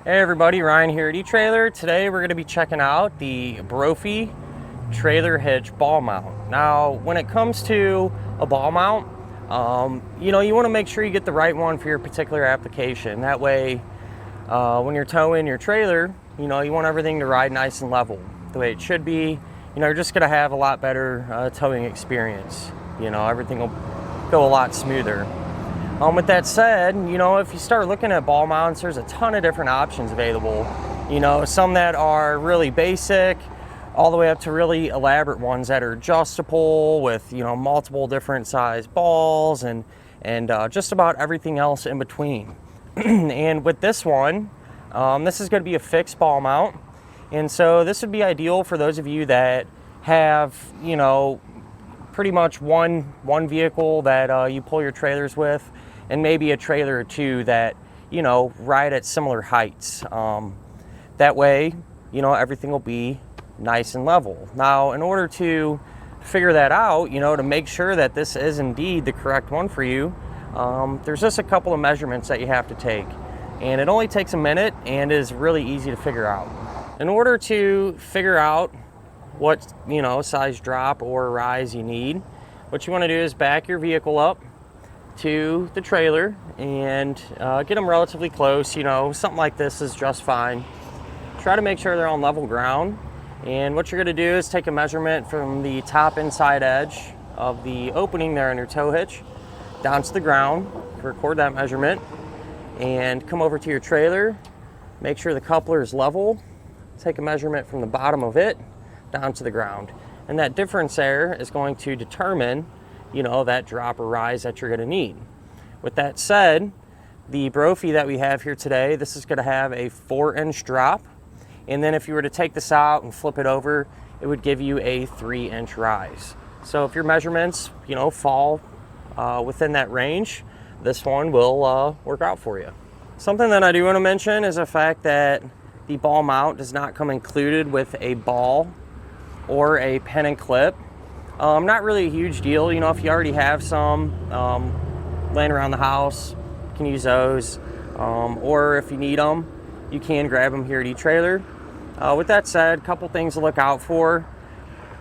Hey everybody, Ryan here at eTrailer. Today we're going to be checking out the Brophy trailer hitch ball mount. Now, when it comes to a ball mount, you want to make sure you get the right one for your particular application. That way, when you're towing your trailer, you want everything to ride nice and level, the way it should be. You're just going to have a lot better towing experience. Everything will go a lot smoother. With that said, if you start looking at ball mounts, there's a ton of different options available. Some that are really basic, all the way up to really elaborate ones that are adjustable with, multiple different size balls and just about everything else in between. And with this one, this is going to be a fixed ball mount. And so this would be ideal for those of you that have, pretty much one vehicle that you pull your trailers with, and maybe a trailer or two that ride at similar heights. That way everything will be nice and level. Now, in order to figure that out, to make sure that this is indeed the correct one for you, there's just a couple of measurements that you have to take, and it only takes a minute and is really easy to figure out. In order to figure out what size drop or rise you need, what you want to do is back your vehicle up to the trailer and get them relatively close. Something like this is just fine. Try to make sure they're on level ground, and what you're going to do is take a measurement from the top inside edge of the opening there in your tow hitch down to the ground. Record that measurement and come over to your trailer, make sure the coupler is level, take a measurement from the bottom of it down to the ground, and that difference there is going to determine that drop or rise that you're going to need. With that said, the Brophy that we have here today, this is going to have a 4-inch drop, and then if you were to take this out and flip it over, it would give you a 3-inch rise. So if your measurements fall within that range, this one will work out for you. Something that I do want to mention is the fact that the ball mount does not come included with a ball or a pin and clip. Not really a huge deal. If you already have some laying around the house, you can use those. Or if you need them, you can grab them here at eTrailer. With that said, a couple things to look out for.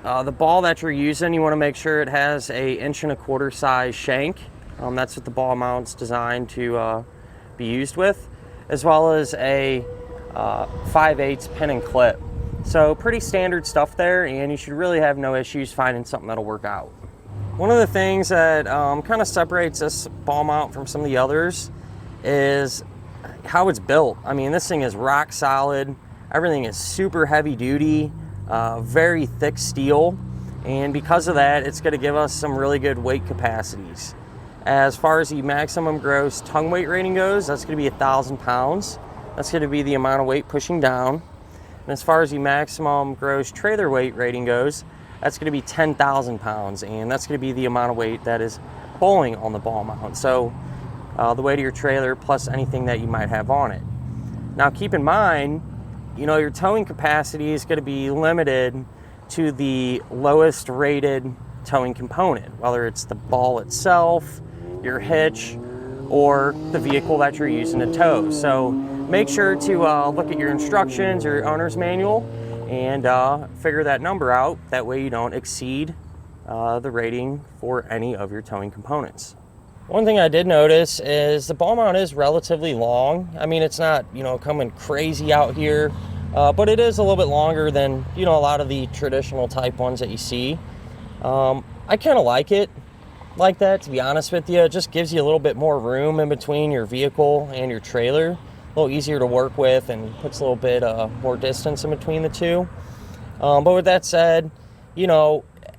The ball that you're using, you want to make sure it has a 1.25 inch size shank. That's what the ball mount's designed to be used with, as well as a 5/8 pin and clip. So pretty standard stuff there, and you should really have no issues finding something that'll work out. One of the things that kind of separates this ball mount from some of the others is how it's built. I mean, this thing is rock solid. Everything is super heavy duty, very thick steel, and because of that, it's going to give us some really good weight capacities. As far as the maximum gross tongue weight rating goes, that's going to be 1,000 pounds. That's going to be the amount of weight pushing down. And as far as the maximum gross trailer weight rating goes, that's going to be 10,000 pounds, and that's going to be the amount of weight that is pulling on the ball mount. So the weight of your trailer plus anything that you might have on it. Now keep in mind, your towing capacity is going to be limited to the lowest rated towing component, whether it's the ball itself, your hitch, or the vehicle that you're using to tow. So make sure to look at your instructions or your owner's manual and figure that number out. That way you don't exceed the rating for any of your towing components. One thing I did notice is the ball mount is relatively long. I mean, it's not, coming crazy out here, but it is a little bit longer than, a lot of the traditional type ones that you see. I kind of like it like that, to be honest with you. It just gives you a little bit more room in between your vehicle and your trailer. A little easier to work with and puts a little bit more distance in between the two. But with that said,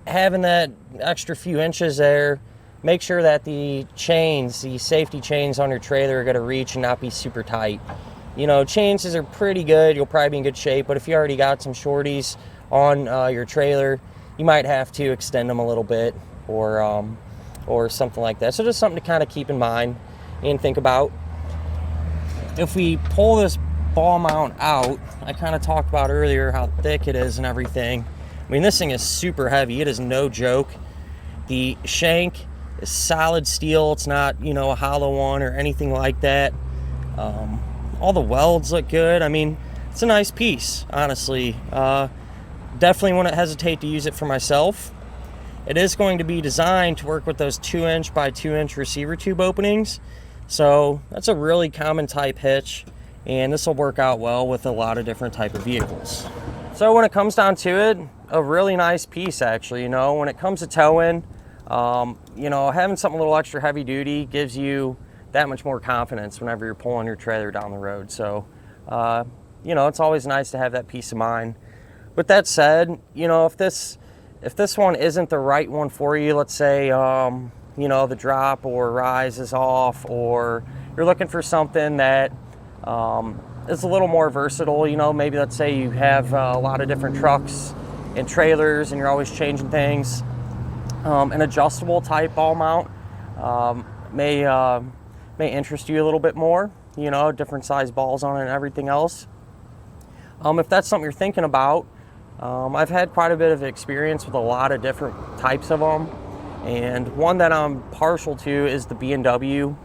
having that extra few inches there, make sure that the safety chains on your trailer are going to reach and not be super tight. Chains are pretty good. You'll probably be in good shape, but if you already got some shorties on your trailer, you might have to extend them a little bit or something like that. So just something to kind of keep in mind and think about. If we pull this ball mount out, I kind of talked about earlier how thick it is and everything. I mean, this thing is super heavy. It is no joke. The shank is solid steel. It's not, a hollow one or anything like that. All the welds look good. I mean, it's a nice piece, honestly. Definitely wouldn't hesitate to use it for myself. It is going to be designed to work with those 2-inch by 2-inch receiver tube openings. So that's a really common type hitch, and this will work out well with a lot of different type of vehicles. So when it comes down to it, a really nice piece actually. You know, when it comes to towing, you know, having something a little extra heavy duty gives you that much more confidence whenever you're pulling your trailer down the road. So, you know, it's always nice to have that peace of mind. With that said, you know, if this one isn't the right one for you, let's say, you know, the drop or rise is off, or you're looking for something that is a little more versatile, you know, maybe let's say you have a lot of different trucks and trailers and you're always changing things, an adjustable type ball mount may interest you a little bit more, you know, different size balls on it and everything else. If that's something you're thinking about, I've had quite a bit of experience with a lot of different types of them, and one that I'm partial to is the B&W.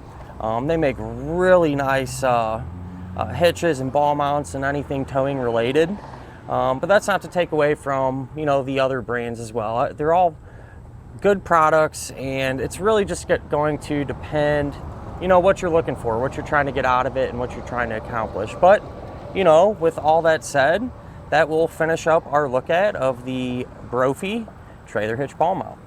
They make really nice hitches and ball mounts and anything towing related, but that's not to take away from, you know, the other brands as well. They're all good products, and it's really just going to depend, you know, what you're looking for, what you're trying to get out of it, and what you're trying to accomplish. But, you know, with all that said, that will finish up our look at of the Brophy trailer hitch ball mount.